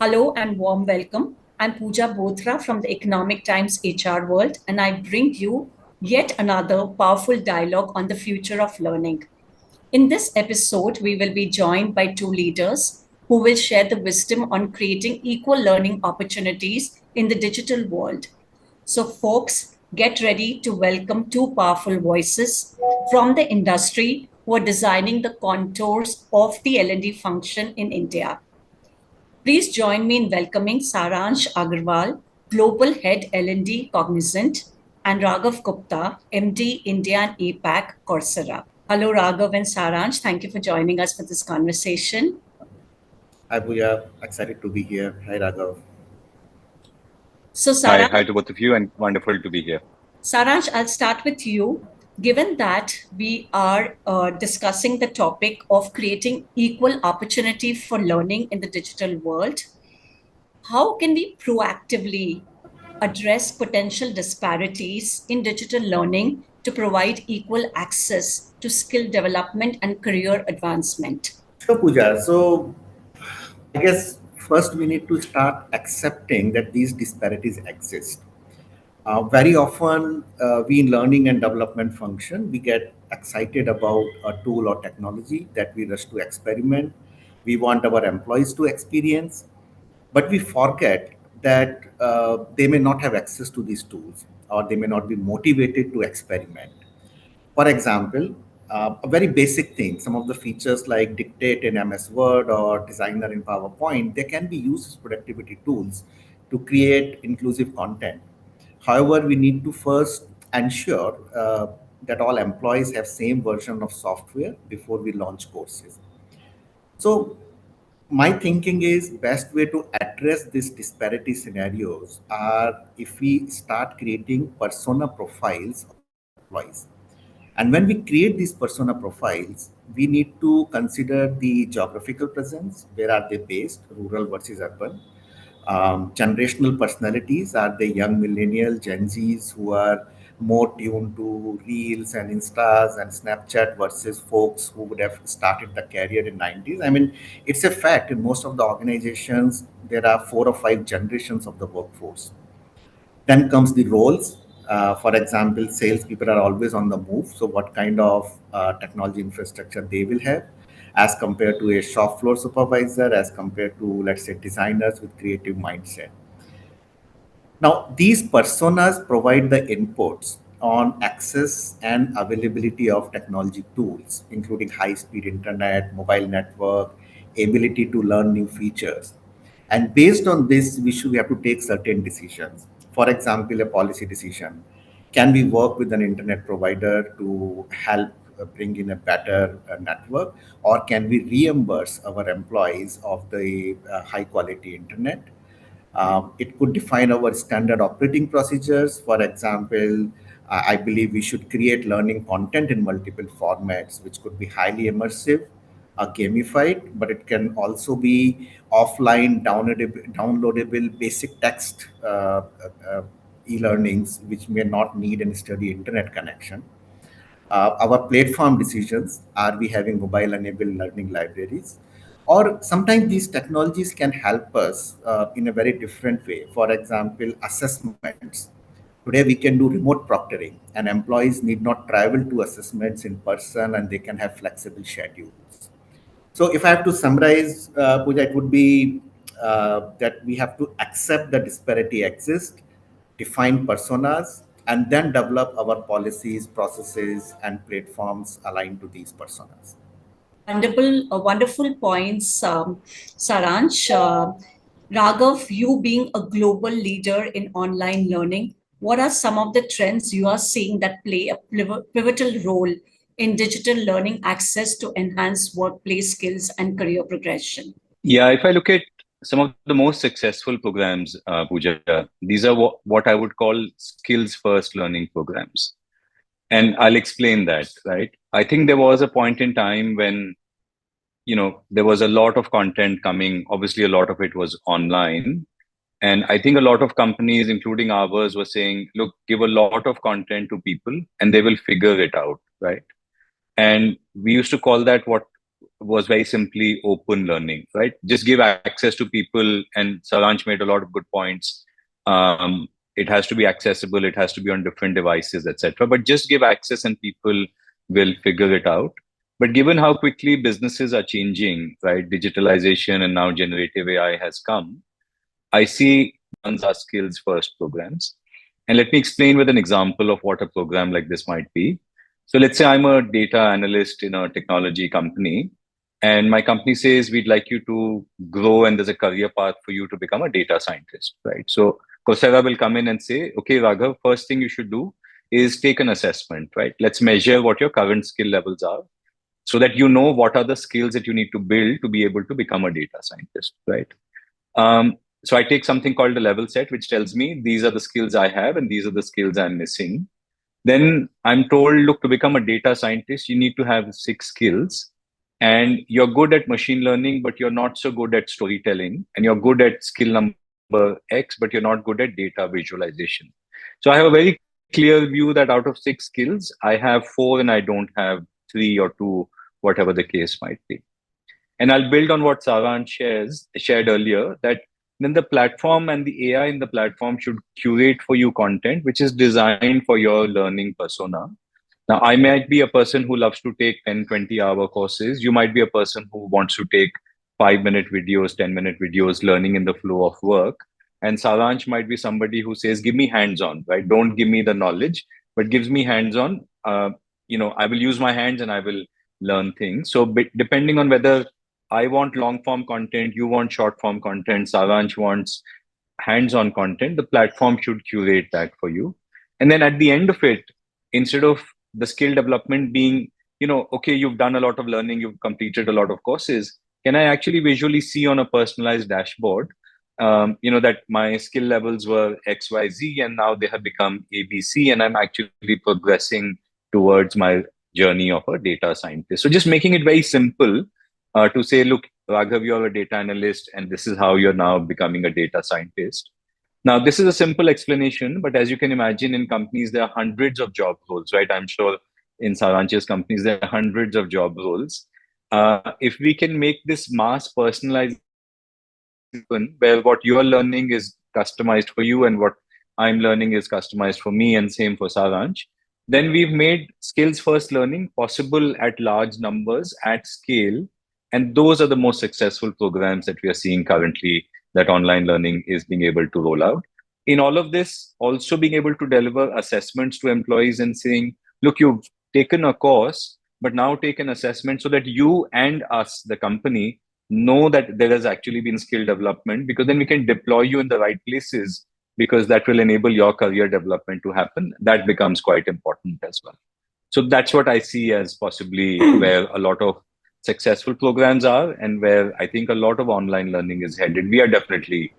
Hello and warm welcome. I'm Pooja Bothra from the Economic Times HR world, and I bring you yet another powerful dialogue on the future of learning. In this episode, we will be joined by two leaders who will share the wisdom on creating equal learning opportunities in the digital world. So, folks, get ready to welcome two powerful voices from the industry who are designing the contours of the L&D function in India. Please join me in welcoming Saransh Agarwal, Global Head L&D Cognizant, and Raghav Gupta, MD India and APAC Coursera. Hello, Raghav and Saransh. Thank you for joining us for this conversation. Hi, Pooja. Excited to be here. Hi, Raghav. So, Hi Saransh, to both of you, and wonderful to be here. Saransh, I'll start with you. Given that we are discussing the topic of creating equal opportunity for learning in the digital world, how can we proactively address potential disparities in digital learning to provide equal access to skill development and career advancement? Sure, Pooja. So, I guess first we need to start accepting that these disparities exist. Very often, we in learning and development function, we get excited about a tool or technology that we rush to experiment. We want our employees to experience, but we forget that they may not have access to these tools or they may not be motivated to experiment. For example, a very basic thing, some of the features like dictate in MS Word or designer in PowerPoint, they can be used as productivity tools to create inclusive content. However, we need to first ensure that all employees have same version of software before we launch courses. So my thinking is best way to address these disparity scenarios are if we start creating persona profiles of employees. And when we create these persona profiles, we need to consider the geographical presence. Where are they based, rural versus urban? Generational personalities, are they young millennial, Gen Zs who are more tuned to Reels and Instas and Snapchat versus folks who would have started the career in 90s? I mean, it's a fact in most of the organizations, there are 4 or 5 generations of the workforce. Then comes the roles. For example, salespeople are always on the move. So, what kind of technology infrastructure they will have, as compared to a shop floor supervisor, as compared to, let's say, designers with creative mindset. Now, these personas provide the inputs on access and availability of technology tools, including high speed internet, mobile network, ability to learn new features. And based on this, we have to take certain decisions. For example, a policy decision. Can we work with an internet provider to help bring in a better network, or can we reimburse our employees of the high quality internet? It could define our standard operating procedures. For example, I believe we should create learning content in multiple formats, which could be highly immersive, gamified, but it can also be offline, downloadable basic text e-learnings, which may not need any steady internet connection. Our platform decisions, are we having mobile enabled learning libraries? Or sometimes these technologies can help us in a very different way. For example, assessments. Today we can do remote proctoring, and employees need not travel to assessments in person, and they can have flexible schedules. So, if I have to summarize, Pooja, it would be that we have to accept the disparity exists, define personas, and then develop our policies, processes, and platforms aligned to these personas. Wonderful points, Saransh. Raghav, you being a global leader in online learning, what are some of the trends you are seeing that play a pivotal role in digital learning access to enhance workplace skills and career progression? Yeah, if I look at some of the most successful programs, Pooja, these are what I would call skills first learning programs. And I'll explain that, right? I think there was a point in time when, there was a lot of content coming. Obviously, a lot of it was online. And I think a lot of companies, including ours, were saying, look, give a lot of content to people and they will figure it out, right? And we used to call that was very simply open learning, right? Just give access to people, and Saransh made a lot of good points. It has to be accessible, it has to be on different devices, etc. But just give access and people will figure it out. But given how quickly businesses are changing, right, digitalization and now generative AI has come, I see ones are skills first programs. And let me explain with an example of what a program like this might be. So let's say I'm a data analyst in a technology company, and my company says we'd like you to grow and there's a career path for you to become a data scientist, right? So Coursera will come in and say, okay, Raghav, first thing you should do is take an assessment, right? Let's measure what your current skill levels are so that you know what are the skills that you need to build to be able to become a data scientist, right? So I take something called a level set, which tells me these are the skills I have and these are the skills I'm missing. Then I'm told, look, to become a data scientist, you need to have 6 skills. And you're good at machine learning, but you're not so good at storytelling. And you're good at skill number X, but you're not good at data visualization. So I have a very clear view that out of 6 skills, I have 4 and I don't have 3 or 2, whatever the case might be. And I'll build on what Saran shared earlier, that then the platform and the AI in the platform should curate for you content which is designed for your learning persona. Now, I might be a person who loves to take 10, 20-hour courses. You might be a person who wants to take 5-minute videos, 10-minute videos, learning in the flow of work. And Saransh might be somebody who says, give me hands on, right? Don't give me the knowledge, but gives me hands on. I will use my hands and I will learn things. So, depending on whether I want long form content, you want short form content, Saransh wants hands on content, the platform should curate that for you. And then at the end of it, instead of the skill development being, okay, you've done a lot of learning, you've completed a lot of courses, can I actually visually see on a personalized dashboard, that my skill levels were XYZ and now they have become ABC, and I'm actually progressing towards my journey of a data scientist. So just making it very simple to say, look, Raghav, you're a data analyst, and this is how you're now becoming a data scientist. Now, this is a simple explanation, but as you can imagine, in companies, there are hundreds of job roles, right? I'm sure in Saranch's companies, there are hundreds of job roles. If we can make this mass personalization happen, where what you're learning is customized for you and what I'm learning is customized for me, and same for Saranch, then we've made skills first learning possible at large numbers, at scale. And those are the most successful programs that we are seeing currently, that online learning is being able to roll out. In all of this, also being able to deliver assessments to employees and saying, look, you've taken a course, but now take an assessment so that you and us, the company, know that there has actually been skill development, because then we can deploy you in the right places, because that will enable your career development to happen. That becomes quite important as well. So that's what I see as possibly where a lot of successful programs are, and where I think a lot of online learning is headed. We are definitely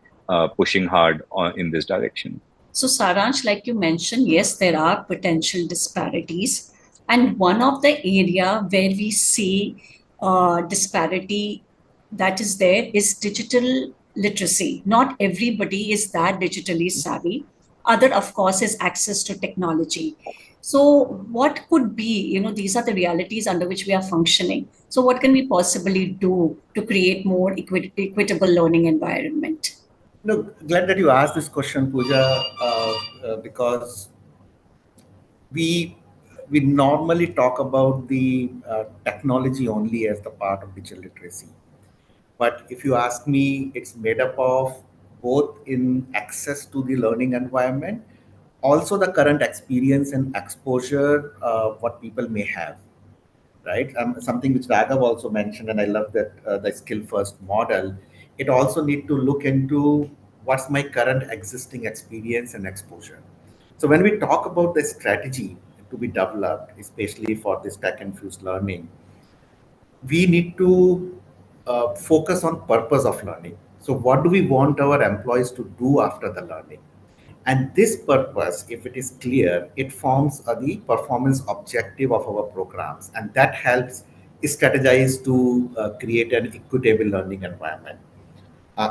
pushing hard in this direction. So, Saransh, like you mentioned, yes, there are potential disparities. And one of the area where we see disparity that is there is digital literacy. Not everybody is that digitally savvy. Other, of course, is access to technology. So, what could be, these are the realities under which we are functioning. So, what can we possibly do to create more equitable learning environment? No, glad that you asked this question, Pooja, because we we normally talk about the technology only as the part of digital literacy. But if you ask me, it's made up of both in access to the learning environment, also the current experience and exposure what people may have, right? Something which Raghav also mentioned, and I love that the skill first model. It also need to look into what's my current existing experience and exposure. So when we talk about the strategy to be developed, especially for this tech infused learning, we need to focus on purpose of learning. So what do we want our employees to do after the learning? And this purpose, if it is clear, it forms the performance objective of our programs, and that helps strategize to create an equitable learning environment.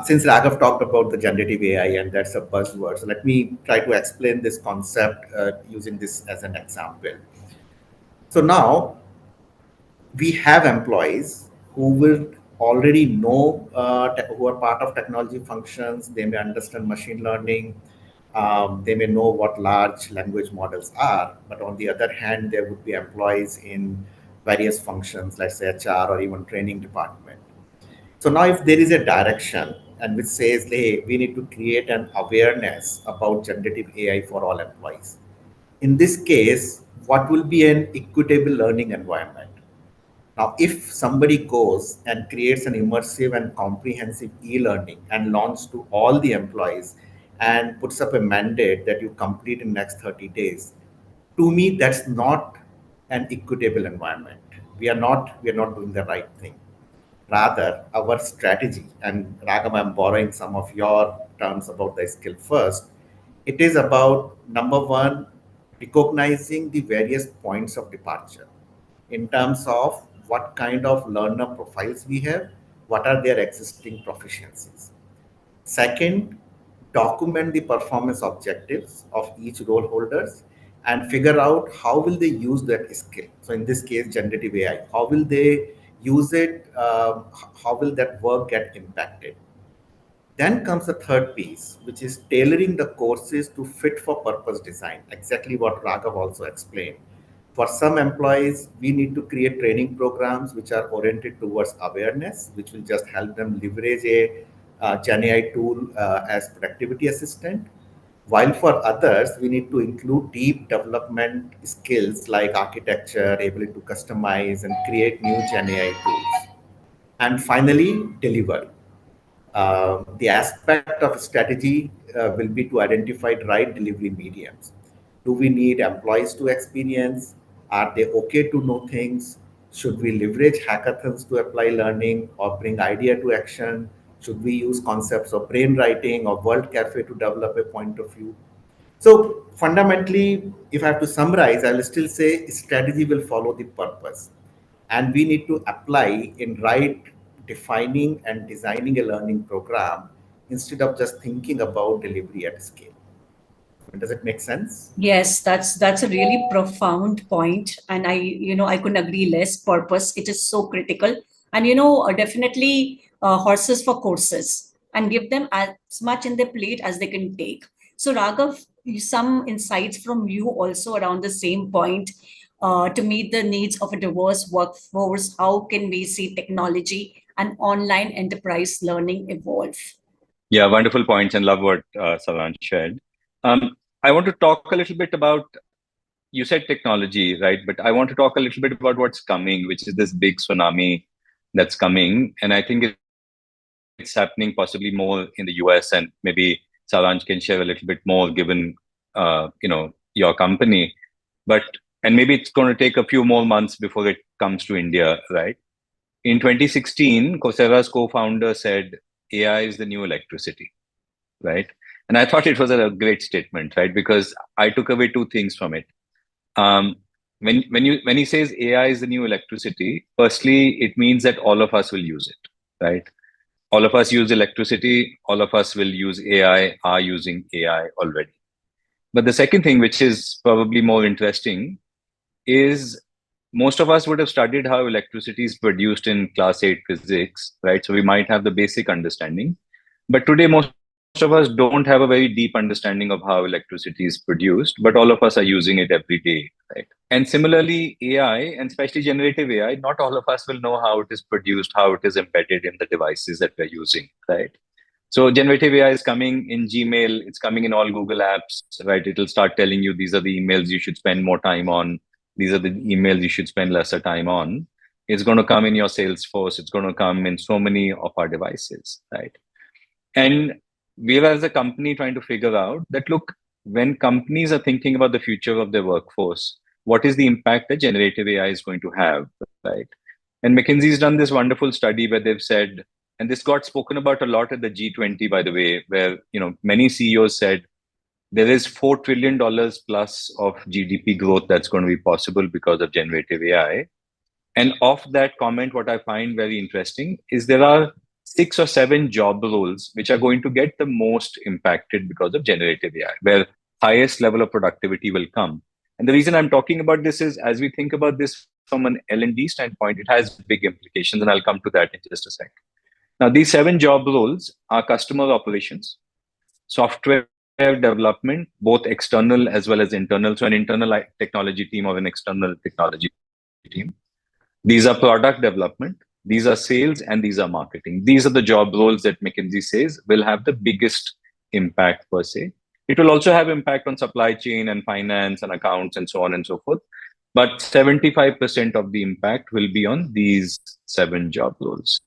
Since Raghav talked about the generative AI, and that's a buzzword, so let me try to explain this concept using this as an example. So now we have employees who will already know, who are part of technology functions. They may understand machine learning. They may know what large language models are. But on the other hand, there would be employees in various functions, let's say HR or even training department. So now if there is a direction and which says, hey, we need to create an awareness about generative AI for all employees. In this case, what will be an equitable learning environment? Now, if somebody goes and creates an immersive and comprehensive e-learning and launches to all the employees and puts up a mandate that you complete in next 30 days, to me, that's not an equitable environment. We are not doing the right thing. Rather, our strategy, and Ragam, I'm borrowing some of your terms about the skill first. It is about number one, recognizing the various points of departure in terms of what kind of learner profiles we have, what are their existing proficiencies. Second, document the performance objectives of each role holders and figure out how will they use that skill. So in this case, generative AI, how will they use it? How will that work get impacted? Then comes the third piece, which is tailoring the courses to fit for purpose design, exactly what Raghav also explained. For some employees, we need to create training programs which are oriented towards awareness, which will just help them leverage a Gen AI tool as productivity assistant. While for others, we need to include deep development skills like architecture, ability to customize and create new Gen AI tools. And finally, deliver. The aspect of strategy will be to identify the right delivery mediums. Do we need employees to experience? Are they okay to know things? Should we leverage hackathons to apply learning or bring idea to action? Should we use concepts of brainwriting or World Cafe to develop a point of view? So fundamentally, if I have to summarize, I will still say strategy will follow the purpose. And we need to apply in right defining and designing a learning program instead of just thinking about delivery at scale. Does it make sense? Yes, that's a really profound point, and I couldn't agree less. Purpose, it is so critical, and definitely horses for courses, and give them as much in their plate as they can take. So, Raghav, some insights from you also around the same point. To meet the needs of a diverse workforce, how can we see technology and online enterprise learning evolve? Yeah, wonderful points and love what Saran shared. I want to talk a little bit about, you said technology, right? But I want to talk a little bit about what's coming, which is this big tsunami that's coming. And I think it's happening possibly more in the US, and maybe Saranj can share a little bit more given, your company. But, and maybe it's going to take a few more months before it comes to India, right? In 2016, Coursera's co-founder said, AI is the new electricity, right? And I thought it was a great statement, right? Because I took away two things from it. Um, when he says AI is the new electricity, firstly, it means that all of us will use it, right? All of us use electricity. All of us will use AI, are using AI already. But the second thing, which is probably more interesting, is most of us would have studied how electricity is produced in class 8 physics, right? So we might have the basic understanding. But today, most of us don't have a very deep understanding of how electricity is produced, but all of us are using it every day, right? And similarly, AI, and especially generative AI, not all of us will know how it is produced, how it is embedded in the devices that we're using, right? So generative AI is coming in Gmail, it's coming in all Google apps, right? It'll start telling you these are the emails you should spend more time on, these are the emails you should spend lesser time on. It's going to come in your Salesforce, it's going to come in so many of our devices, right? And we're as a company trying to figure out that, look, when companies are thinking about the future of their workforce, what is the impact that generative AI is going to have, right? And McKinsey's done this wonderful study where they've said, and this got spoken about a lot at the G20, by the way, where many CEOs said there is $4 trillion plus of GDP growth that's going to be possible because of generative AI. And of that comment, what I find very interesting is there are 6 or 7 job roles which are going to get the most impacted because of generative AI, where highest level of productivity will come. And the reason I'm talking about this is as we think about this from an L&D standpoint, it has big implications, and I'll come to that in just a sec. Now, these 7 job roles are customer operations, software development, both external as well as internal. So, an internal technology team or an external technology team. These are product development, these are sales, and these are marketing. These are the job roles that McKinsey says will have the biggest impact per se. It will also have impact on supply chain and finance and accounts and so on and so forth. But 75% of the impact will be on these 7 job roles.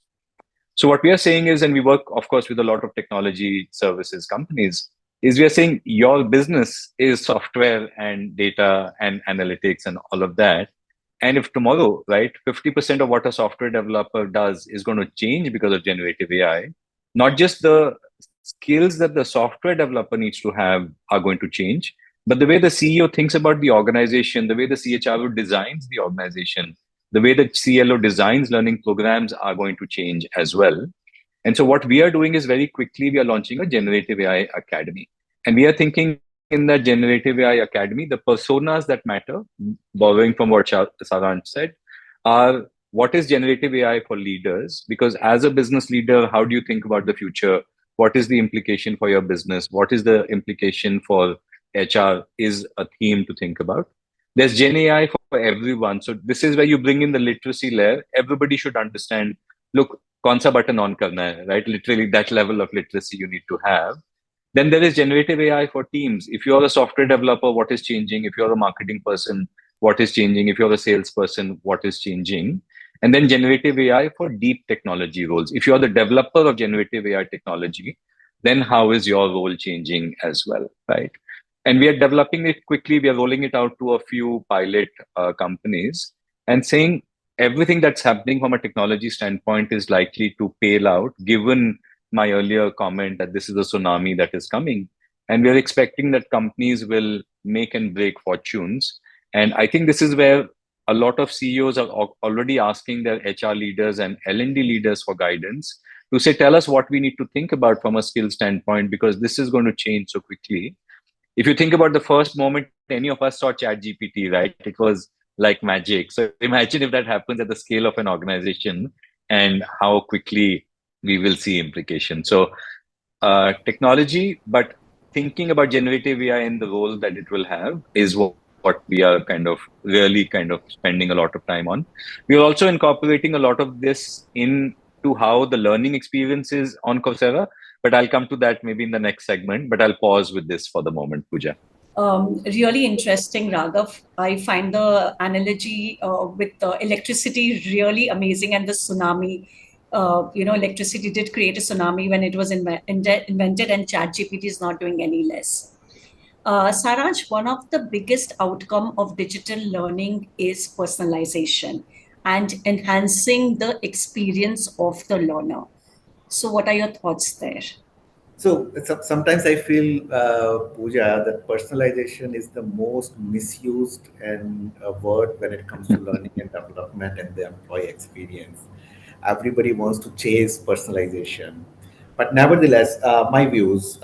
So what we are saying is, and we work, of course, with a lot of technology services companies, is we are saying your business is software and data and analytics and all of that. And if tomorrow, right, 50% of what a software developer does is going to change because of generative AI, not just the skills that the software developer needs to have are going to change, but the way the CEO thinks about the organization, the way the CHRO designs the organization, the way the CLO designs learning programs are going to change as well. And so what we are doing is very quickly, we are launching a generative AI academy. And we are thinking in that generative AI academy, the personas that matter, borrowing from what Saransh said, are what is generative AI for leaders? Because as a business leader, how do you think about the future? What is the implication for your business? What is the implication for HR is a theme to think about. There's Gen AI for everyone. So this is where you bring in the literacy layer. Everybody should understand, look, kaun sa button on karna hai, right? Literally that level of literacy you need to have. Then there is generative AI for teams. If you're a software developer, what is changing? If you're a marketing person, what is changing? If you're a salesperson, what is changing? And then generative AI for deep technology roles. If you're the developer of generative AI technology, then how is your role changing as well, right? And we are developing it quickly. We are rolling it out to a few pilot companies and saying everything that's happening from a technology standpoint is likely to pale out, given my earlier comment that this is a tsunami that is coming. And we're expecting that companies will make and break fortunes. And I think this is where a lot of CEOs are already asking their HR leaders and L&D leaders for guidance to say, tell us what we need to think about from a skill standpoint, because this is going to change so quickly. If you think about the first moment any of us saw ChatGPT, right, it was like magic. So imagine if that happens at the scale of an organization and how quickly we will see implications. So technology, but thinking about generative AI and the role that it will have is what we are really spending a lot of time on. We are also incorporating a lot of this into how the learning experience is on Coursera, but I'll come to that maybe in the next segment, but I'll pause with this for the moment, Pooja. Really interesting, Raghav. I find the analogy with electricity really amazing, and the tsunami. Electricity did create a tsunami when it was invented, and ChatGPT is not doing any less. Saraj, one of the biggest outcome of digital learning is personalization and enhancing the experience of the learner. So, what are your thoughts there? So sometimes I feel, Pooja, that personalization is the most misused and word when it comes to learning and development and the employee experience. Everybody wants to chase personalization, but nevertheless, my views.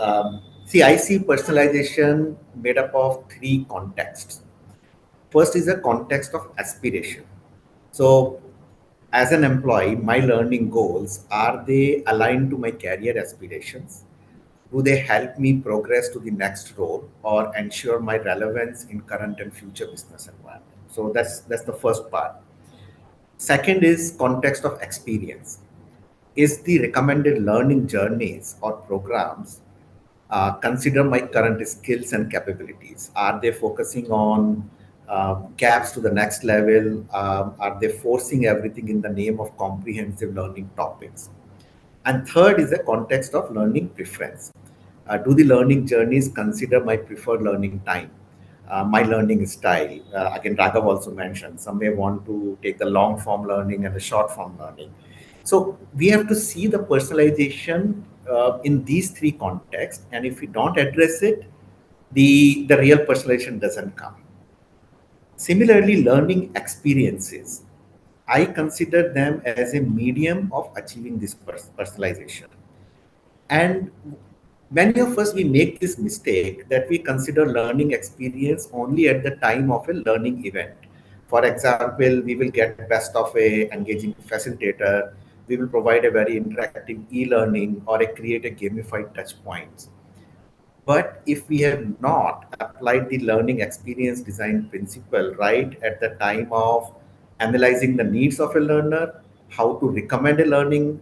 See, I see personalization made up of three contexts. First is a context of aspiration. So, as an employee, my learning goals, are they aligned to my career aspirations? Do they help me progress to the next role or ensure my relevance in current and future business environment? So that's the first part. Second is context of experience. Is the recommended learning journeys or programs consider my current skills and capabilities? Are they focusing on gaps to the next level? Are they forcing everything in the name of comprehensive learning topics? And third is the context of learning preference. Do the learning journeys consider my preferred learning time, my learning style? Again, Raghav also mentioned some may want to take the long form learning and the short form learning. So we have to see the personalization in these three contexts, and if we don't address it, the real personalization doesn't come. Similarly, learning experiences, I consider them as a medium of achieving this personalization. And many of us, we make this mistake that we consider learning experience only at the time of a learning event. For example, we will get best of a engaging facilitator. We will provide a very interactive e-learning or a create a gamified touch points. But if we have not applied the learning experience design principle right at the time of analyzing the needs of a learner, how to recommend a learning,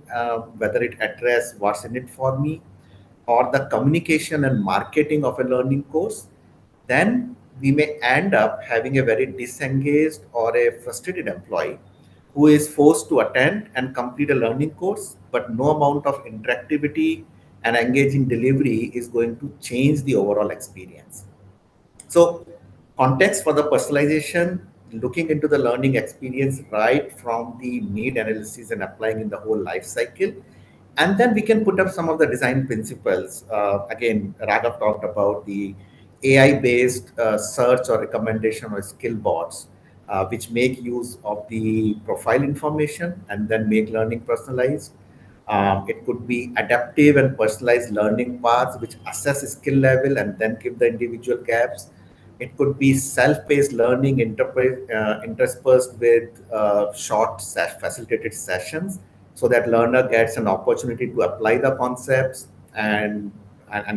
whether it address what's in it for me, or the communication and marketing of a learning course, then we may end up having a very disengaged or a frustrated employee who is forced to attend and complete a learning course, but no amount of interactivity and engaging delivery is going to change the overall experience. So, context for the personalization, looking into the learning experience right from the need analysis and applying in the whole life cycle. And then we can put up some of the design principles. Again, Raghav talked about the AI based search or recommendation or skill bots, which make use of the profile information and then make learning personalized. It could be adaptive and personalized learning paths, which assess skill level and then give the individual gaps. It could be self-paced learning interspersed with short facilitated sessions so that learner gets an opportunity to apply the concepts and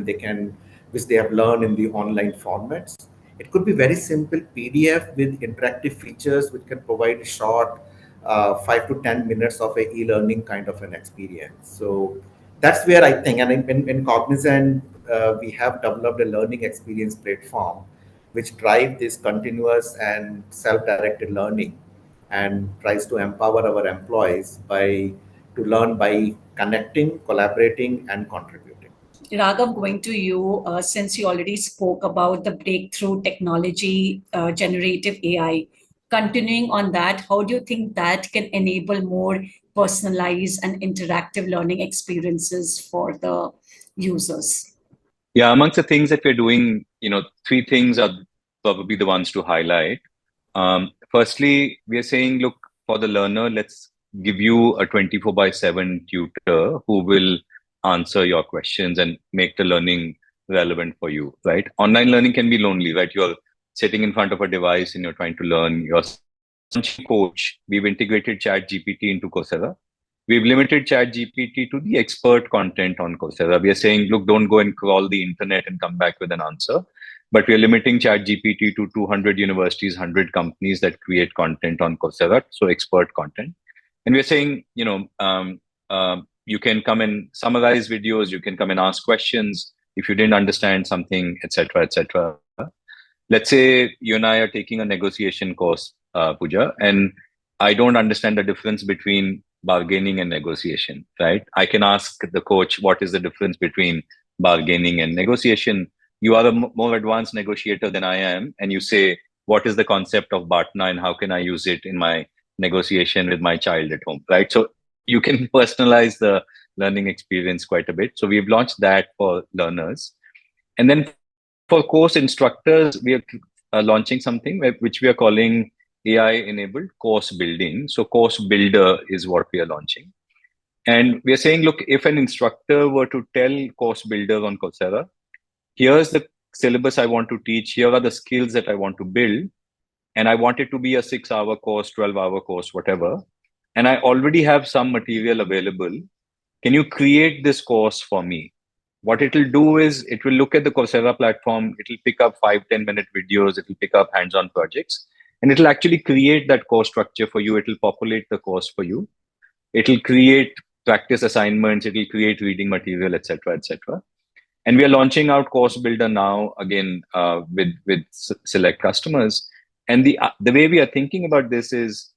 they can, which they have learned in the online formats. It could be very simple PDF with interactive features which can provide short 5 to 10 minutes of a e-learning kind of an experience. So that's where I think, and in Cognizant, we have developed a learning experience platform which drive this continuous and self-directed learning and tries to empower our employees by to learn by connecting, collaborating, and contributing. Raghav, going to you, since you already spoke about the breakthrough technology, generative AI, continuing on that, how do you think that can enable more personalized and interactive learning experiences for the users? Yeah, amongst the things that we're doing, three things are probably the ones to highlight. Firstly, we are saying, look, for the learner, let's give you a 24 by 7 tutor who will answer your questions and make the learning relevant for you, right? Online learning can be lonely, right? You're sitting in front of a device and you're trying to learn. Your coach, we've integrated Chat GPT into Coursera. We've limited Chat GPT to the expert content on Coursera. We are saying, look, don't go and crawl the internet and come back with an answer. But we are limiting Chat GPT to 200 universities, 100 companies that create content on Coursera, so expert content. And we're saying, you can come and summarize videos, you can come and ask questions if you didn't understand something, etc., etc. Let's say you and I are taking a negotiation course, Pooja, and I don't understand the difference between bargaining and negotiation, right? I can ask the coach, what is the difference between bargaining and negotiation? You are a more advanced negotiator than I am, and you say, what is the concept of BATNA and how can I use it in my negotiation with my child at home, right? So you can personalize the learning experience quite a bit. So we've launched that for learners. And then for course instructors, we are launching something which we are calling AI enabled course building. So course builder is what we are launching. And we are saying, look, if an instructor were to tell course builder on Coursera, here's the syllabus I want to teach, here are the skills that I want to build, and I want it to be a 6-hour course, 12-hour course, whatever, and I already have some material available, can you create this course for me? What it will do is it will look at the Coursera platform, it will pick up 5-10 minute videos, it will pick up hands-on projects, and it will actually create that course structure for you. It will populate the course for you. It will create practice assignments, it will create reading material, etc., etc. And we are launching out Course Builder now again with select customers. And the way we are thinking about this is,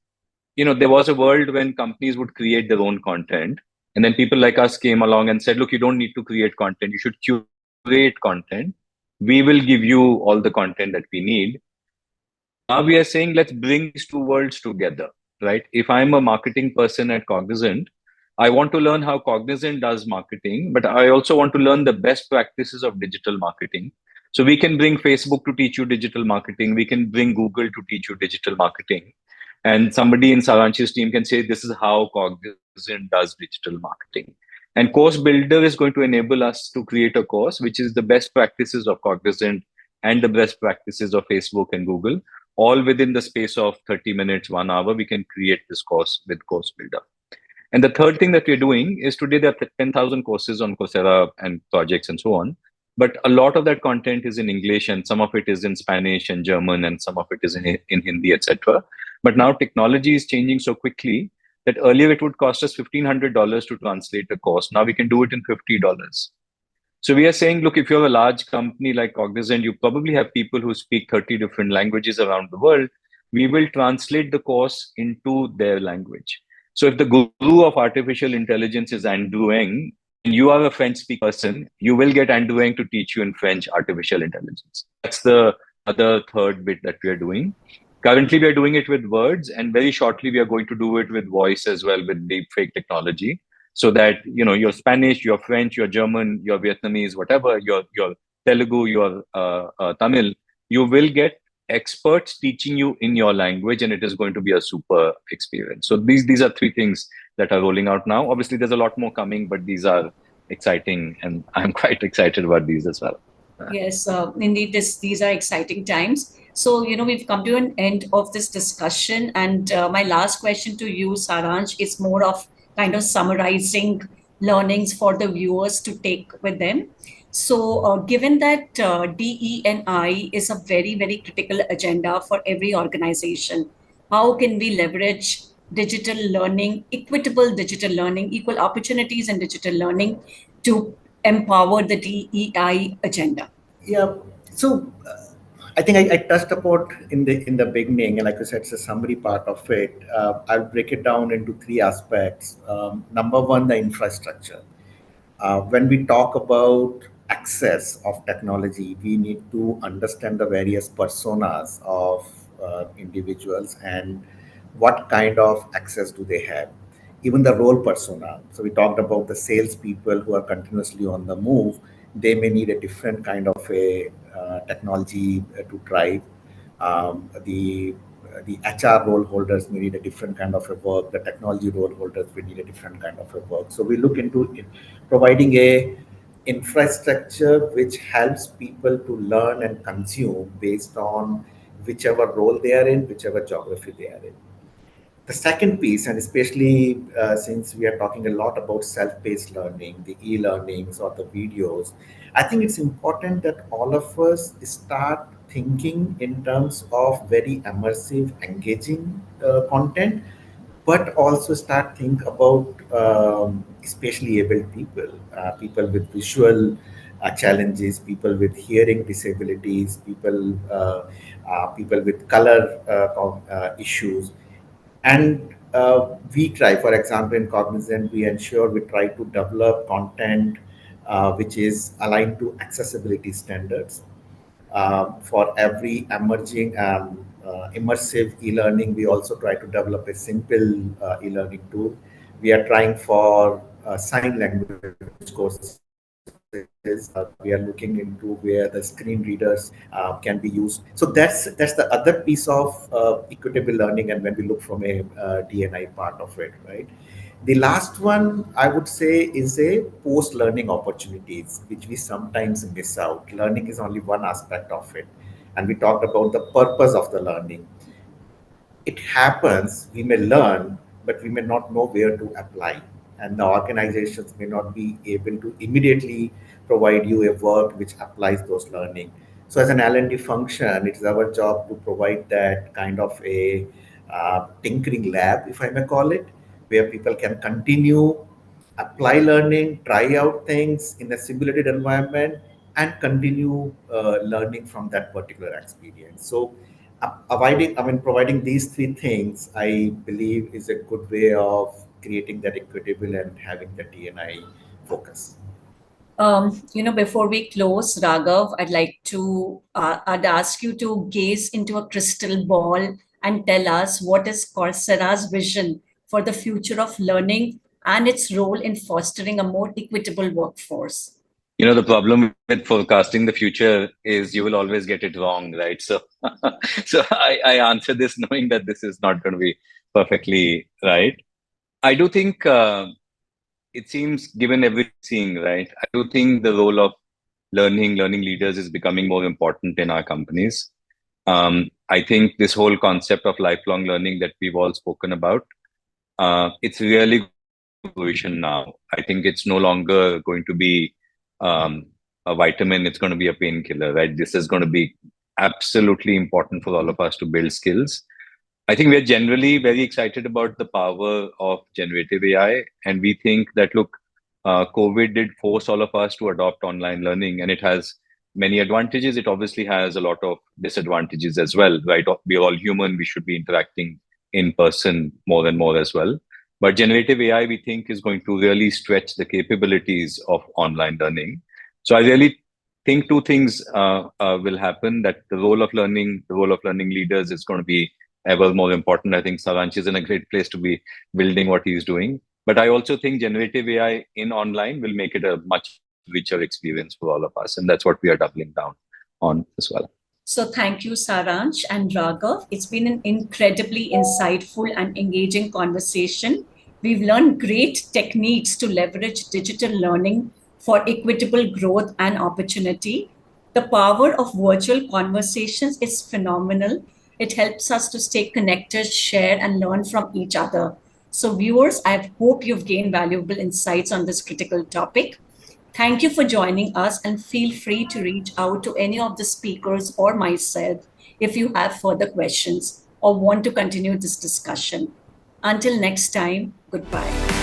there was a world when companies would create their own content, and then people like us came along and said, look, you don't need to create content, you should curate content. We will give you all the content that we need. Now we are saying, let's bring these two worlds together, right? If I'm a marketing person at Cognizant, I want to learn how Cognizant does marketing, but I also want to learn the best practices of digital marketing. So we can bring Facebook to teach you digital marketing. We can bring Google to teach you digital marketing. And somebody in Saransh's team can say, this is how Cognizant does digital marketing. And Course Builder is going to enable us to create a course, which is the best practices of Cognizant and the best practices of Facebook and Google, all within the space of 30 minutes, 1 hour, we can create this course with Course Builder. And the third thing that we're doing is today there are 10,000 courses on Coursera and projects and so on. But a lot of that content is in English, and some of it is in Spanish and German, and some of it is in Hindi, etc. But now technology is changing so quickly that earlier it would cost us $1,500 to translate a course. Now we can do it in $50. So we are saying, look, if you're a large company like Cognizant, you probably have people who speak 30 different languages around the world. We will translate the course into their language. So if the guru of artificial intelligence is Andrew Ng, and you are a French speaking person, you will get Andrew Ng to teach you in French artificial intelligence. That's the other third bit that we are doing. Currently, we are doing it with words, and very shortly, we are going to do it with voice as well with deepfake technology, so that your Spanish, your French, your German, your Vietnamese, whatever, your Telugu, your Tamil, you will get experts teaching you in your language, and it is going to be a super experience. So these are three things that are rolling out now. Obviously, there's a lot more coming, but these are exciting, and I'm quite excited about these as well. Yes, indeed, these are exciting times. So, we've come to an end of this discussion. And my last question to you, Saransh, is more of kind of summarizing learnings for the viewers to take with them. So, given that DE&I is a very, very critical agenda for every organization, how can we leverage digital learning, equitable digital learning, equal opportunities in digital learning to empower the DEI agenda? Yeah. So I think I touched about in the beginning, and like I said, it's a summary part of it. I'll break it down into three aspects. Number one, the infrastructure. When we talk about access of technology, we need to understand the various personas of individuals and what kind of access do they have. Even the role persona. So we talked about the salespeople who are continuously on the move. They may need a different kind of a technology to drive. The HR role holders may need a different kind of a work. The technology role holders will need a different kind of a work. So we look into providing a infrastructure which helps people to learn and consume based on whichever role they are in, whichever geography they are in. The second piece, and especially since we are talking a lot about self-paced learning, the e-learnings or the videos, I think it's important that all of us start thinking in terms of very immersive, engaging content, but also start think about especially able people, people with visual challenges, people with hearing disabilities, people with color issues. And we try, for example, in Cognizant, we ensure we try to develop content which is aligned to accessibility standards. For every emerging immersive e-learning, we also try to develop a simple e-learning tool. We are trying for sign language courses. We are looking into where the screen readers can be used. So that's the other piece of equitable learning, and when we look from a DNI part of it, right? The last one I would say is a post-learning opportunities, which we sometimes miss out. Learning is only one aspect of it, and we talked about the purpose of the learning. It happens, we may learn, but we may not know where to apply. And the organizations may not be able to immediately provide you a work which applies those learning. So as an L&D function, it is our job to provide that kind of a tinkering lab, if I may call it, where people can continue, apply learning, try out things in a simulated environment, and continue learning from that particular experience. So providing these three things, I believe, is a good way of creating that equitable and having the DNI focus. Before we close, Raghav, I'd ask you to gaze into a crystal ball and tell us what is Coursera's vision for the future of learning and its role in fostering a more equitable workforce. The problem with forecasting the future is you will always get it wrong, right? So, so I answer this knowing that this is not going to be perfectly right. I do think it seems, given everything, right? I do think the role of learning leaders is becoming more important in our companies. I think this whole concept of lifelong learning that we've all spoken about, it's really going to come to fruition now. I think it's no longer going to be a vitamin, it's going to be a painkiller, right? This is going to be absolutely important for all of us to build skills. I think we're generally very excited about the power of generative AI. And we think that, look, COVID did force all of us to adopt online learning, and it has many advantages. It obviously has a lot of disadvantages as well, right? We're all human, we should be interacting in person more and more as well. But generative AI, we think, is going to really stretch the capabilities of online learning. So I really think two things will happen: that the role of learning leaders is going to be ever more important. I think Saransh is in a great place to be building what he's doing. But I also think generative AI in online will make it a much richer experience for all of us. And that's what we are doubling down on as well. So thank you, Saransh and Raghav. It's been an incredibly insightful and engaging conversation. We've learned great techniques to leverage digital learning for equitable growth and opportunity. The power of virtual conversations is phenomenal. It helps us to stay connected, share, and learn from each other. So, viewers, I hope you've gained valuable insights on this critical topic. Thank you for joining us and feel free to reach out to any of the speakers or myself if you have further questions or want to continue this discussion. Until next time, goodbye.